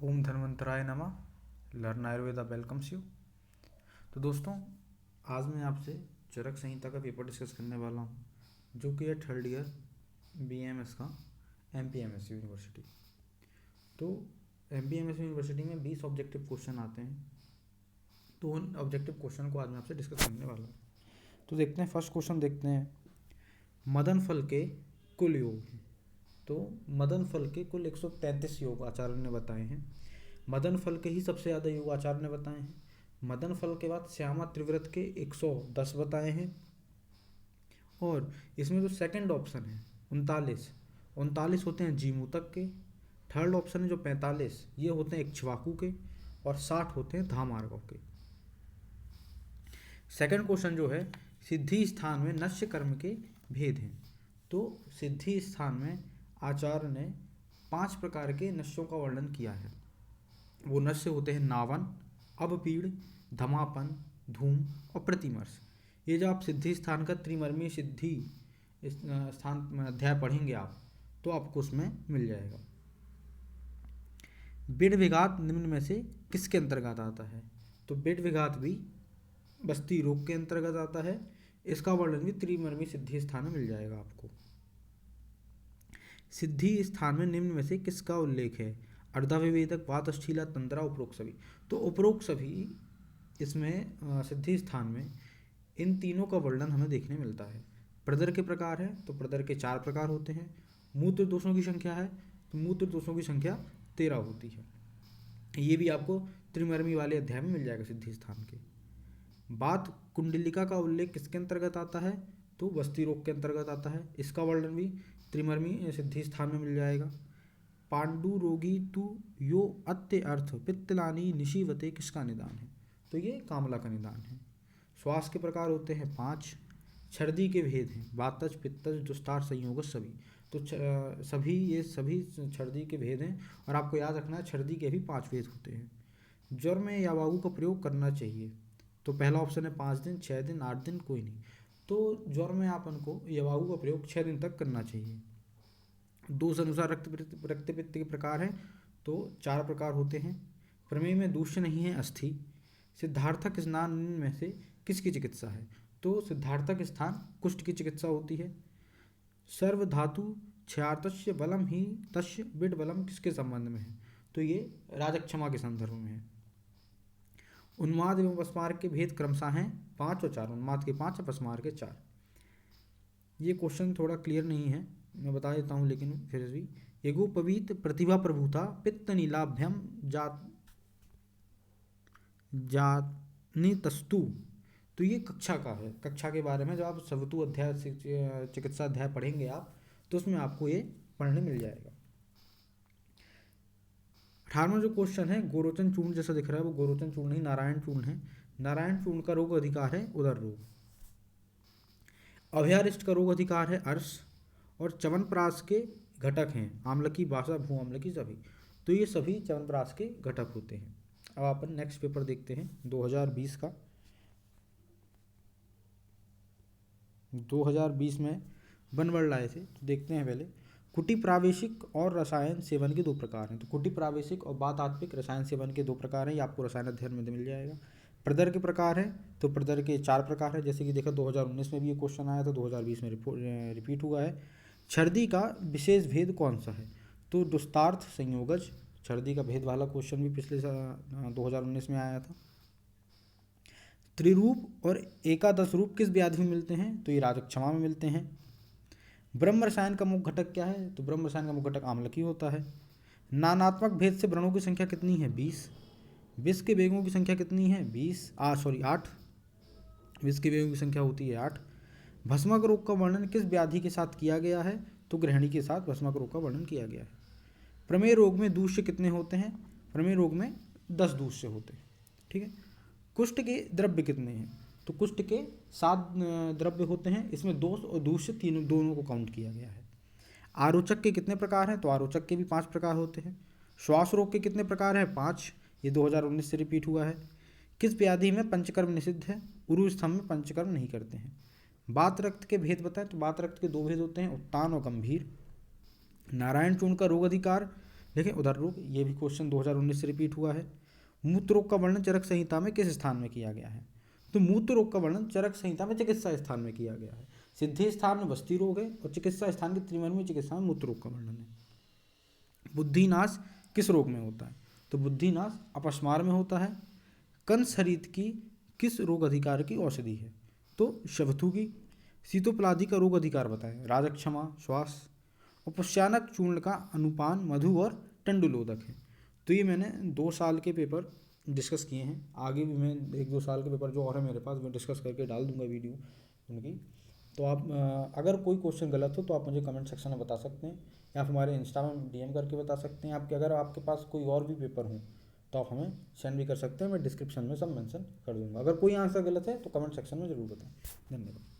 ओम धन्वंतराय नमः। Learn Ayurveda welcomes you. तो दोस्तों, आज मैं आपसे चरक संहिता का पेपर डिस्कस करने वाला हूँ, जो कि है थर्ड ईयर बीएमएस का एमपीएमएस यूनिवर्सिटी। तो एमपीएमएस यूनिवर्सिटी में 20 ऑब्जेक्टिव क्वेश्चन आते हैं। तो उन ऑब्जेक्टिव क्वेश्चन को आज मैं आपसे डिस्कस करने वाला हूँ। तो देखते हैं, फर्स्ट क्वेश्चन देखते हैं। मदन फल के कुल योग हैं। तो मदन फल के कुल 133 योग आचार्य ने बताए हैं। मदन फल के ही सबसे ज़्यादा योग आचार्य ने बताए हैं। मदन फल के बाद श्यामा त्रिव्रत के 110 बताए हैं। और इसमें जो सेकंड ऑप्शन है 39 होते हैं जीमूतक के। थर्ड ऑप्शन है जो 45, ये होते हैं इक्ष्वाकु के। और 60 होते हैं धामार्गव के। सेकंड क्वेश्चन जो है, सिद्धि स्थान में नश्य कर्म के भेद हैं। तो सिद्धि स्थान में आचार्य ने 5 प्रकार के नश्यों का वर्णन किया है। वो नश्य होते हैं नावन, अवपीड़, धमापन, धूम और प्रतिमर्श। ये जो आप सिद्धि स्थान का त्रिमर्मी सिद्धि इस स्थान अध्याय पढ़ेंगे आप, तो आपको उसमें मिल जाएगा। बेड विघात निम्न में से किसके अंतर्गत आता है? तो बेड विघात भी बस्ती रोग के अंतर्गत आता है। इसका वर्णन भी त्रिमर्मी सिद्धि स्थान में मिल जाएगा आपको। सिद्धि स्थान में निम्न में से किसका उल्लेख है? अर्धाविवेदक, वातस्थीला, तंद्रा, उपरोक्त सभी। तो उपरोक्त सभी इसमें सिद्धि स्थान में इन तीनों का वर्णन हमें देखने मिलता है। प्रदर के प्रकार है, तो प्रदर के 4 प्रकार होते हैं। मूत्र दोषों की संख्या है, तो मूत्र दोषों की संख्या 13 होती है। ये भी आपको त्रिमर्मी वाले अध्याय में मिल जाएगा सिद्धि स्थान के। बात कुंडलिका का उल्लेख किसके अंतर्गत आता है? तो बस्ती रोग के अंतर्गत आता है। इसका वर्णन भी त्रिमर्मी सिद्धि स्थान में मिल जाएगा। पांडु रोगी तु यो अत्य अर्थ पित्तलानी निशीवते किसका निदान है? तो ये कामला का निदान है। श्वास के प्रकार होते हैं 5। छर्दी के भेद हैं वातज, पित्तज, दुस्तार, संयोग सभी। तो सभी छर्दी के भेद हैं। और आपको याद रखना है, छर्दी के भी 5 भेद होते हैं। ज्वर में यावागु का प्रयोग करना चाहिए। तो पहला ऑप्शन है 5 दिन, 6 दिन, 8 दिन, कोई नहीं। तो ज्वर में अपन को यावागु का प्रयोग 6 दिन तक करना चाहिए। दोष अनुसार रक्त पित्त के प्रकार हैं, तो 4 प्रकार होते हैं। प्रमेय में दूष्य नहीं है अस्थि। सिद्धार्थक स्नान में से किसकी चिकित्सा है? तो सिद्धार्थक स्थान कुष्ठ की चिकित्सा होती है। सर्व धातु क्षयातस्य बलम ही तस्य बिड बलम किसके संबंध में है? तो ये राजक्षमा के संदर्भ में है। उन्माद एवं अपस्मार के भेद क्रमशः हैं 5 और 4। उन्माद के 5, अपस्मार के 4। ये क्वेश्चन थोड़ा क्लियर नहीं है, मैं बता देता हूँ लेकिन फिर भी। एगोपवीत प्रतिभा प्रभुता पित्त नीलाभ्यम जानितस्तु। तो ये कक्षा का है। कक्षा के बारे में जब आप सवतु अध्याय चिकित्सा अध्याय पढ़ेंगे आप, तो उसमें आपको ये पढ़ने मिल जाएगा। 18वां जो क्वेश्चन है, गोरोचन चूर्ण जैसा दिख रहा है, वो गोरोचन चूर्ण नहीं, नारायण चूर्ण है। नारायण चूर्ण का रोग अधिकार है उदर रोग। अभयारिष्ट का रोग अधिकार है अर्श। और च्यवनप्राश के घटक हैं आम्लकी, बासा, भू आम्लकी सभी। तो ये सभी च्यवनप्राश के घटक होते हैं। अब अपन नेक्स्ट पेपर देखते हैं 2020 का। 2020 में बनवर्ड लाए थे, तो देखते हैं पहले। कुटी प्रावेशिक और रसायन सेवन के 2 प्रकार हैं। तो कुटी प्रावेशिक और बातात्विक रसायन सेवन के 2 प्रकार हैं। ये आपको रसायन अध्ययन में मिल जाएगा। प्रदर के प्रकार हैं, तो प्रदर के 4 प्रकार हैं। जैसे कि देखा 2019 में भी ये क्वेश्चन आया था, 2020 में रिपीट हुआ है। छर्दी का विशेष भेद कौन सा है? तो दुस्तार्थ, संयोगज। छर्दी का भेद वाला क्वेश्चन भी पिछले 2019 में आया था। त्रिरूप और एकादश रूप किस व्याधि में मिलते हैं? तो ये राजक्षमा में मिलते हैं। ब्रह्म रसायन का मुख्य घटक क्या है? तो ब्रह्म रसायन का मुख्य घटक आम्लकी होता है। नानात्मक भेद से व्रणों की संख्या कितनी है? 20। विष के वेगों की संख्या कितनी है? 8। विष के वेगों की संख्या होती है 8। भस्मक रोग का वर्णन किस व्याधि के साथ किया गया है? तो ग्रहणी के साथ भस्मक रोग का वर्णन किया गया है। प्रमेय रोग में दूष्य कितने होते हैं? प्रमेय रोग में 10 दूष्य होते हैं। ठीक है। कुष्ठ के द्रव्य कितने हैं? तो कुष्ठ के 7 द्रव्य होते हैं। इसमें दोष और दूष्य दोनों को काउंट किया गया है। आरोचक के कितने प्रकार हैं? तो आरोचक के भी 5 प्रकार होते हैं। श्वास रोग के कितने प्रकार हैं? 5। ये 2019 से रिपीट हुआ है। किस व्याधि में पंचकर्म निषिद्ध है? उरु स्तंभ में पंचकर्म नहीं करते हैं। बात रक्त के भेद बताएं, तो बात रक्त के 2 भेद होते हैं, उत्तान और गंभीर। नारायण चूर्ण का रोग अधिकार लेकिन उदर रोग, ये भी क्वेश्चन 2019 से रिपीट हुआ है। मूत्र रोग का वर्णन चरक संहिता में किस स्थान में किया गया है? तो मूत्र रोग का वर्णन चरक संहिता में चिकित्सा स्थान में किया गया है। सिद्धि स्थान में बस्ती रोग है और चिकित्सा स्थान की त्रिमर्मी चिकित्सा में मूत्र रोग का वर्णन है। बुद्धिनाश किस रोग में होता है? तो बुद्धिनाश अपस्मार में होता है। कंसहरीत की किस रोग अधिकार की औषधि है? तो शवथु की। शीतोपलादि का रोग अधिकार बताएं। राजक्षमा, श्वास। उपश्यानक चूर्ण का अनुपान मधु और टंडुलोदक है। तो ये मैंने 2 साल के पेपर डिस्कस किए हैं। आगे भी मैं 1-2 साल के पेपर जो और है मेरे पास, मैं डिस्कस करके डाल दूंगा वीडियो उनकी। तो आप अगर कोई क्वेश्चन गलत हो तो आप मुझे कमेंट सेक्शन में बता सकते हैं, या फिर हमारे इंस्टा में DM करके बता सकते हैं। आपके अगर आपके पास कोई और भी पेपर हो तो आप हमें सेंड भी कर सकते हैं। मैं डिस्क्रिप्शन में सब मेंशन कर दूंगा। अगर कोई आंसर गलत है तो कमेंट सेक्शन में ज़रूर बताएं। धन्यवाद।